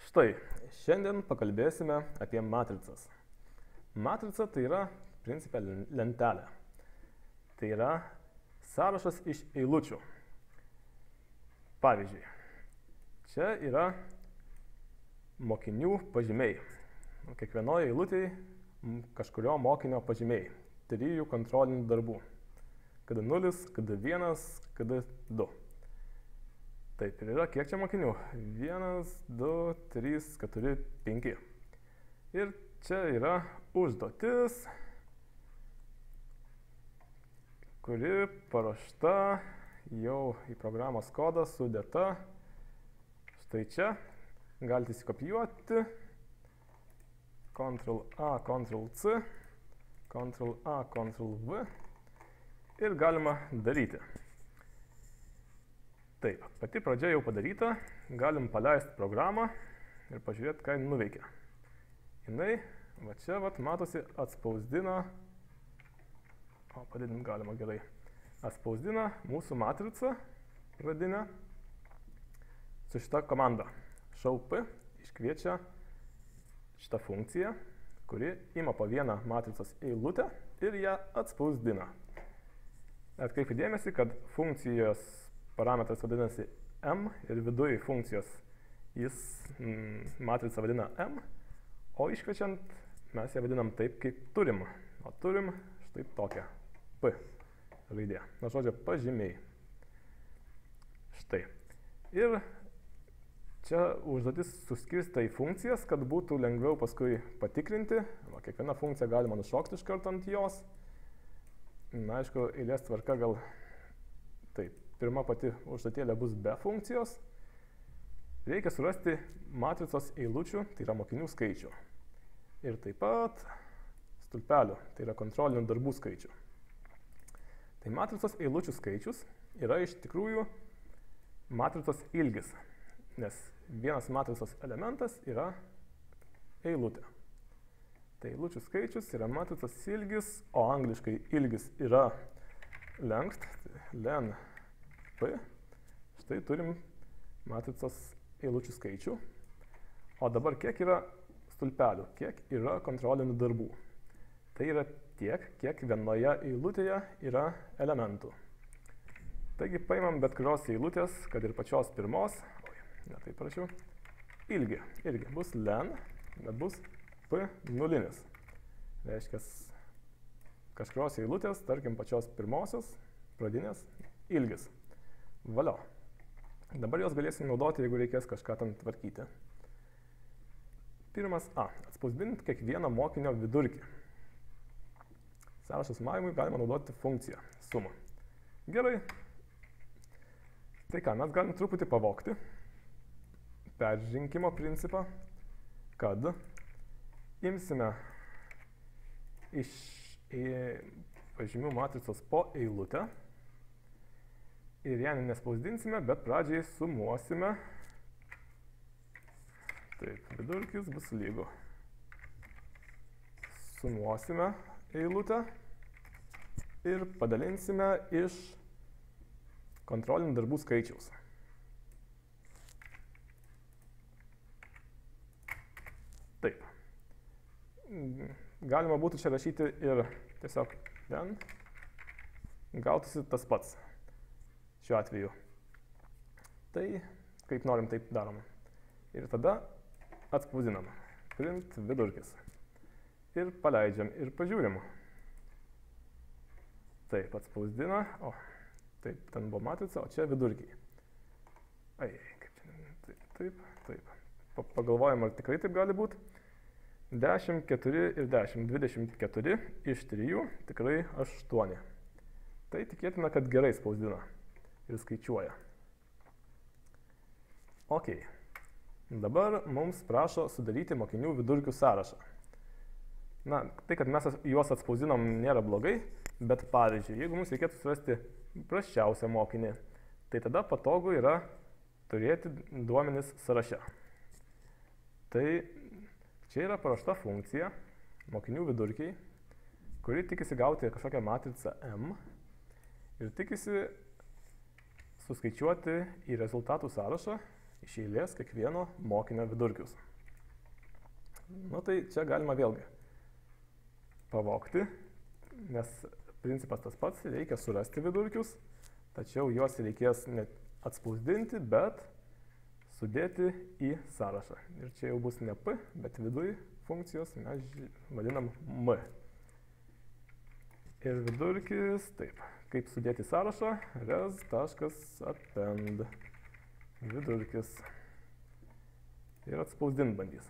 Štai, šiandien pakalbėsime apie matricas. Matrica tai yra, principe, lentelė. Tai yra sąrašas iš eilučių. Pavyzdžiui, čia yra mokinių pažymiai. Kiekvienoje eilutėje kažkurio mokinio pažymiai. 3 kontrolinių darbų. KD0, KD1, KD2. Taip, ir yra kiek čia mokinių? 1, 2, 3, 4, 5. Ir čia yra užduotis, kuri paruošta jau į programos kodą sudėta. Štai čia. Galite įsikopijuoti. Ctrl-A, Ctrl-C, Ctrl-A, Ctrl-V. Ir galima daryti. Taip, pati pradžia jau padaryta. Galim paleisti programą ir pažiūrėti, ką jin nuveikia. Jinai, va čia, matosi, atspausdina, padidinti galima gerai, atspausdina mūsų matricą pradinę su šita komanda. Show-P iškviečia šitą funkciją, kuri ima po vieną matricos eilutę ir ją atspausdina. Atkreipkite dėmesį, kad funkcijos parametras vadinasi M ir viduje funkcijos matricą vadina M, o iškviečiant mes ją vadinam taip, kaip turim. O turim štai tokią P raidė. Na, žodžio, pažymiai. Štai. Ir čia užduotis suskirsta į funkcijas, kad būtų lengviau paskui patikrinti. Kiekvieną funkciją galima nušokti iš karto ant jos. Na, aišku, eilės tvarka gal taip. Pirma pati užduotėlė bus be funkcijos. Reikia surasti matricos eilučių, tai yra mokinių skaičių. Ir taip pat stulpelių, tai yra kontrolinių darbų skaičių. Tai matricos eilučių skaičius yra iš tikrųjų matricos ilgis, nes vienas matricos elementas yra eilutė. Tai eilučių skaičius yra matricos ilgis, o angliškai ilgis yra length, len P. Štai turim matricos eilučių skaičių. O dabar kiek yra stulpelių, kiek yra kontrolinių darbų. Tai yra tiek, kiek vienoje eilutėje yra elementų. Taigi paimam bet kurios eilutės, kad ir pačios pirmos, taip parašiau, ilgi. Irgi bus len, bet bus P nulinis. Reiškia, kažkurios eilutės, tarkim pačios pirmosios, pradinės, ilgis. Valio. Dabar jos galėsim naudoti, jeigu reikės kažką ten tvarkyti. Pirmas A. Atspausdinti kiekvieną mokinio vidurkį. Sąrašo sumavimui galima naudoti funkciją sumą. Gerai. Tai ką, mes galim truputį pavogti peržengimo principą, kad imsime iš pažymių matricos po eilutę ir ją nespausdinsime, bet pradžiai sumuosime. Taip, vidurkis bus lygu. Sumuosime eilutę ir padalinsime iš kontrolinių darbų skaičiaus. Taip. Galima būtų čia rašyti ir tiesiog ten. Gautųsi tas pats šiuo atveju. Tai kaip norim, taip darom. Ir tada atspausdinam. Print vidurkis. Ir paleidžiam ir pažiūrim. Taip, atspausdina. O, taip, ten buvo matrica, o čia vidurkiai. Ai, kaip čia, taip. Pagalvojam, ar tikrai taip gali būti. 10, 4 ir 10, 24 iš 3, tikrai 8. Tai tikėtina, kad gerai spausdina ir skaičiuoja. Ok. Dabar mums prašo sudaryti mokinių vidurkių sąrašą. Na, tai, kad mes juos atspausdinom, nėra blogai, bet pavyzdžiui, jeigu mums reikėtų surasti prasčiausią mokinį, tai tada patogu yra turėti duomenis sąraše. Tai čia yra paruošta funkcija mokinių vidurkiai, kuri tikisi gauti kažkokią matricą M ir tikisi suskaičiuoti į rezultatų sąrašą iš eilės kiekvieno mokinio vidurkius. Nu tai čia galima vėlgi pavogti, nes principas tas pats, reikia surasti vidurkius, tačiau juos reikės ne atspausdinti, bet sudėti į sąrašą. Ir čia jau bus ne P, bet viduj funkcijos mes vadinam M. Ir vidurkis, taip, kaip sudėti sąrašą, res.append vidurkis. Ir atspausdint bandys.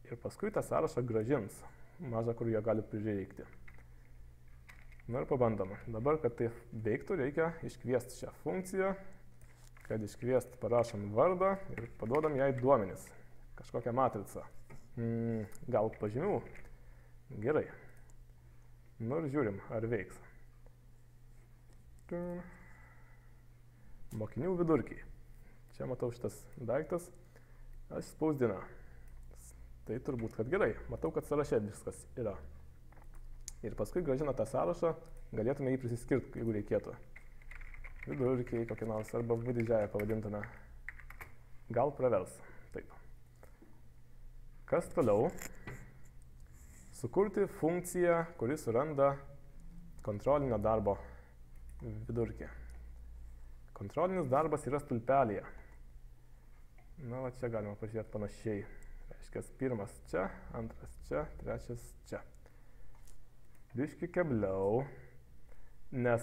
Ir paskui tą sąrašą grąžins, mažą, kur jie gali prireikti. Na ir pabandom. Dabar, kad tai veiktų, reikia iškviesti šią funkciją. Kad iškviesti parašom vardą ir paduodam jai duomenis. Kažkokią matricą. Gal pažymių? Gerai. Nu ir žiūrim, ar veiks. Mokinių vidurkiai. Čia matau šitas daiktas. Aš spausdinu. Tai turbūt, kad gerai. Matau, kad sąraše viskas yra. Ir paskui grąžina tą sąrašą, galėtume jį prisiskirti, jeigu reikėtų. Vidurkiai kokie nors, arba V didžiąją pavadintume. Gal pravers. Taip. Kas toliau? Sukurti funkciją, kuri suranda kontrolinio darbo vidurkį. Kontrolinis darbas yra stulpelėje. Na, va čia galima pažiūrėti panašiai. Reiškia, pirmas čia, antras čia, trečias čia. Biški kebliau, nes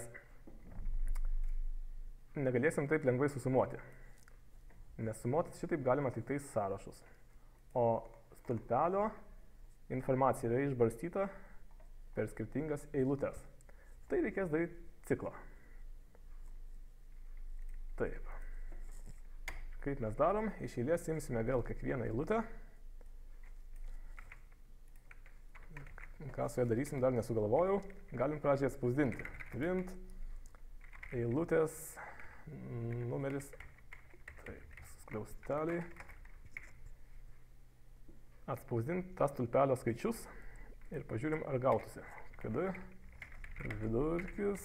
negalėsim taip lengvai susumuoti. Nes sumuoti šitaip galima tik tais sąrašus. O stulpelio informacija yra išbarstyta per skirtingas eilutes. Tai reikės daryti ciklą. Taip. Kaip mes darom, iš eilės imsime vėl kiekvieną eilutę. Ką su ją darysim, dar nesugalvojau. Galim pradžiai atspausdinti. Print, eilutės, numeris, taip, skliausteliai. Atspausdinti tą stulpelio skaičius ir pažiūrim, ar gautųsi. Kada vidurkis,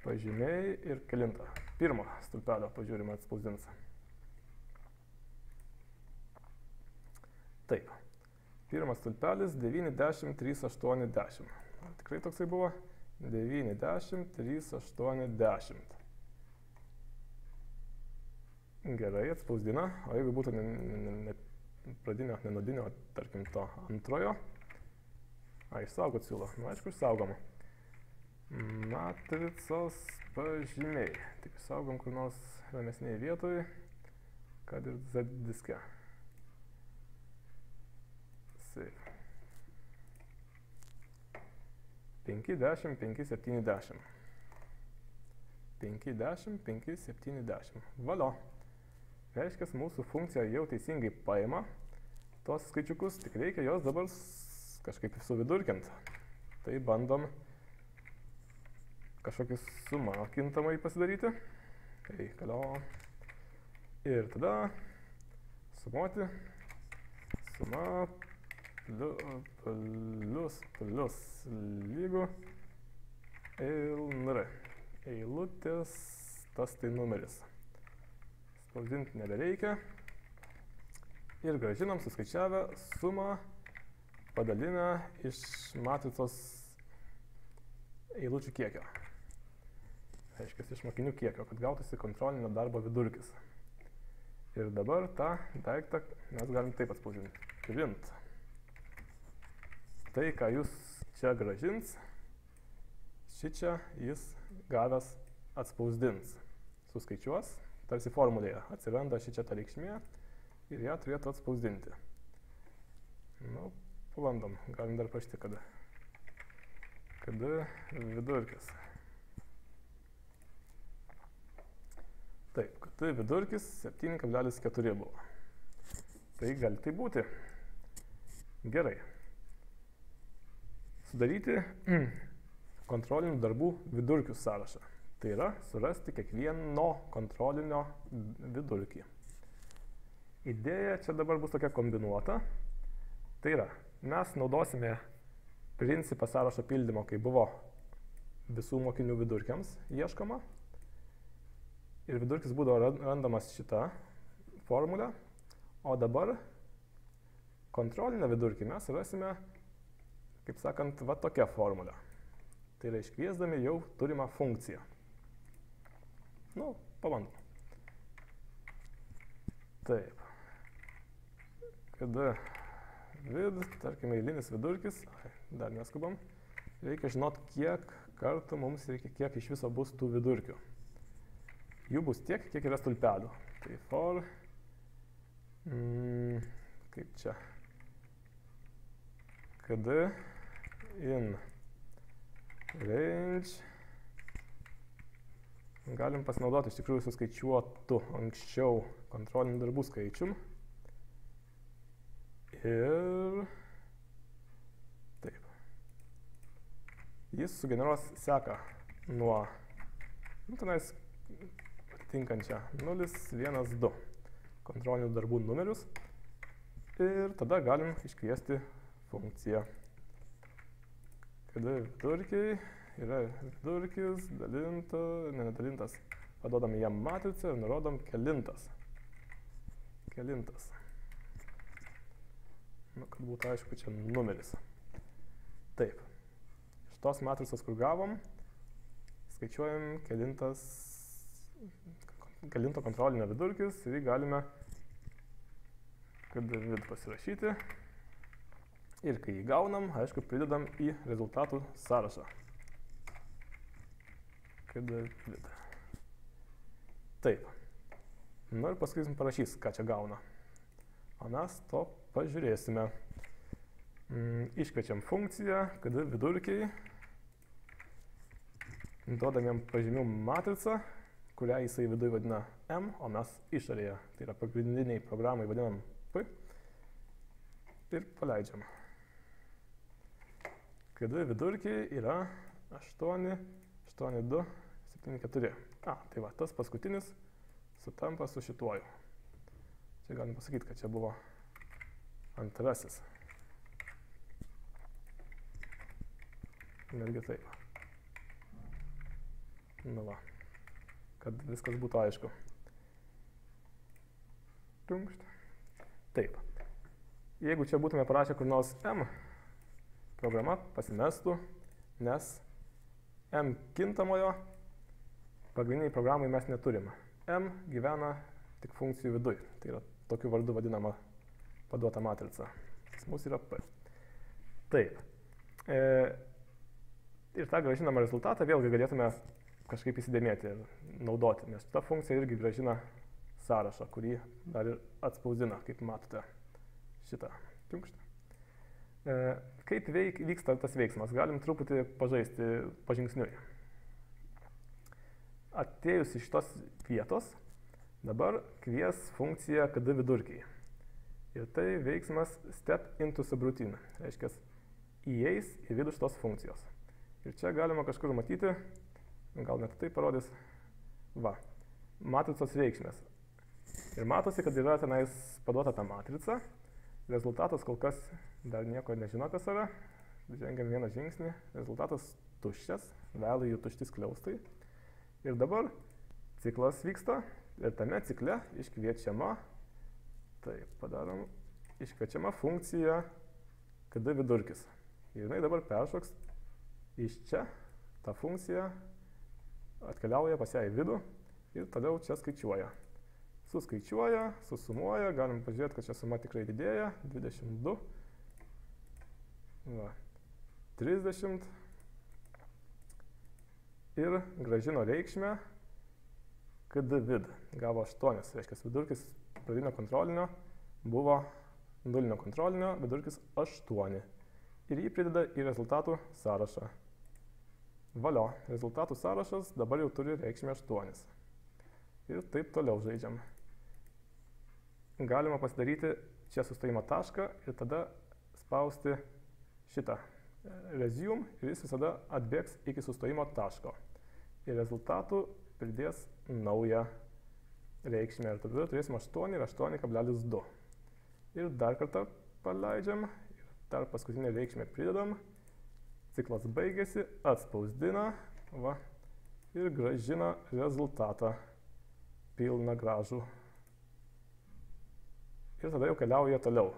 pažymiai ir kelintą. Pirmą stulpelio pažiūrim atspausdins. Taip. Pirmas stulpelis 90, 380. Tikrai toksai buvo? 90, 380. Gerai, atspausdina. O jeigu būtų ne pradinio, nenodinio, tarkim to antrojo. Išsaugot siūlo. Nu, aišku, išsaugom. Matricos pažymiai. Tik išsaugom kur nors ramesnėje vietoje, kad ir Z diske. 5, 10, 5, 70. 5, 10, 5, 70. Valio. Reiškia, mūsų funkcija jau teisingai paima tos skaičiukus, tik reikia jos dabar kažkaip suvidurkinti. Tai bandom kažkokį sumą kintamai pasidaryti. Tai kalio. Ir tada sumuoti. Suma plus lygu eilnr. Eilutės, tas tai numeris. Spausdinti nebereikia. Ir grąžinam suskaičiavę sumą padalinę iš matricos eilučių kiekio. Reiškia, iš mokinių kiekio, kad gautųsi kontrolinio darbo vidurkis. Ir dabar tą daiktą mes galim taip atspausdinti. Print. Tai, ką jūs čia grąžins, šičia jis gavęs atspausdins. Suskaičiuos, tarsi formulėje atsiranda šičia ta reikšmė ir ją turėtų atspausdinti. Nu, pabandom, galim dar prašyti, kada vidurkis. Taip, kad vidurkis 7,4 buvo. Tai gali tai būti. Gerai. Sudaryti kontrolinių darbų vidurkių sąrašą. Tai yra surasti kiekvieno kontrolinio vidurkį. Idėja čia dabar bus tokia kombinuota. Tai yra, mes naudosime principą sąrašo pildymo, kai buvo visų mokinių vidurkiams ieškoma. Ir vidurkis būdavo randamas šita formulę, o dabar kontrolinę vidurkį mes rasime, kaip sakant, va tokią formulę. Tai yra iškviesdami jau turimą funkciją. Nu, pabandom. Taip. Kada tarkime, eilinis vidurkis, dar neskubam, reikia žinot, kiek kartų mums reikia, kiek iš viso bus tų vidurkių. Jų bus tiek, kiek yra stulpelių. Tai for, kaip čia, kada in range, galim pasinaudoti iš tikrųjų suskaičiuotų anksčiau kontrolinių darbų skaičium. Ir taip. Jis sugeneruos seką nuo, tenais atitinkančią 0, 1, 2 kontrolinių darbų numerius. Ir tada galim iškviesti funkciją. Kada vidurkiai yra vidurkis, nedalintas. Paduodam jam matricą ir nurodom kelintas. Nu, kad būtų aišku, čia numeris. Taip. Iš tos matricos, kur gavom, skaičiuojam kelinto kontrolinio vidurkis ir jį galime vid pasirašyti. Ir kai jį gaunam, aišku, pridedam į rezultatų sąrašą. Vid. Taip. Nu ir paskui jis parašys, ką čia gauna. O mes to pažiūrėsime. Iškviečiam funkciją, kada vidurkiai. Duodam jam pažymių matricą, kurią jisai viduje vadina M, o mes išorėje, tai yra pagrindiniai programai vadinam P. Ir paleidžiam. Kada vidurkiai yra 8, 8, 2, 7, 4. Tai va, tas paskutinis sutampa su šituoju. Čia galim pasakyti, kad čia buvo antrasis. Netgi taip. Nu va, kad viskas būtų aišku. Taip. Jeigu čia būtume parašę kur nors M, programa pasimestų, nes M kintamojo pagrindiniai programai mes neturime. M gyvena tik funkcijų viduj. Tai yra tokiu vardu vadinama paduota matrica. Pas mus yra P. Taip. Ir tą grąžinamą rezultatą vėlgi galėtume kažkaip įsidėmėti ir naudoti, nes ta funkcija irgi grąžina sąrašą, kurį dar ir atspausdina, kaip matote šitą. Kaip vyksta tas veiksmas? Galim truputį pažaisti pažingsniui. Atėjus iš šitos vietos, dabar kvies funkcija kada vidurkiai. Ir tai veiksmas step into subroutine. Reiškia, įeis į vidų šitos funkcijos. Ir čia galima kažkur matyti, gal net tai parodys, va, matricos reikšmės. Ir matosi, kad yra tenais paduota ta matrica. Rezultatas kol kas dar nieko nežino apie save. Žengiam vieną žingsnį. Rezultatas tuščias, velai jų tušti skliaustai. Ir dabar ciklas vyksta ir tame cikle iškviečiama, taip padarom, iškviečiama funkcija kada vidurkis. Ir jinai dabar peršoks iš čia, ta funkcija atkeliauja pas ją į vidų ir toliau čia skaičiuoja. Suskaičiuoja, susumuoja, galim pažiūrėti, kad čia suma tikrai didėja, 22, va, 30 ir gražino reikšmę kada vid. Gavo 8, reiškia vidurkis pradinio kontrolinio buvo nulinio kontrolinio, vidurkis 8. Ir jį prideda į rezultatų sąrašą. Valio, rezultatų sąrašas dabar jau turi reikšmę 8. Ir taip toliau žaidžiam. Galima pasidaryti čia sustojimo tašką ir tada spausti šitą resume ir jis visada atbėgs iki sustojimo taško. Ir rezultatų pridės naują reikšmę ir tada turėsim 8 ir 8,2. Ir dar kartą paleidžiam ir dar paskutinę reikšmę pridedam. Ciklas baigėsi, atspausdina, va, ir grąžina rezultatą pilną gražų. ir tada jau keliauja toliau.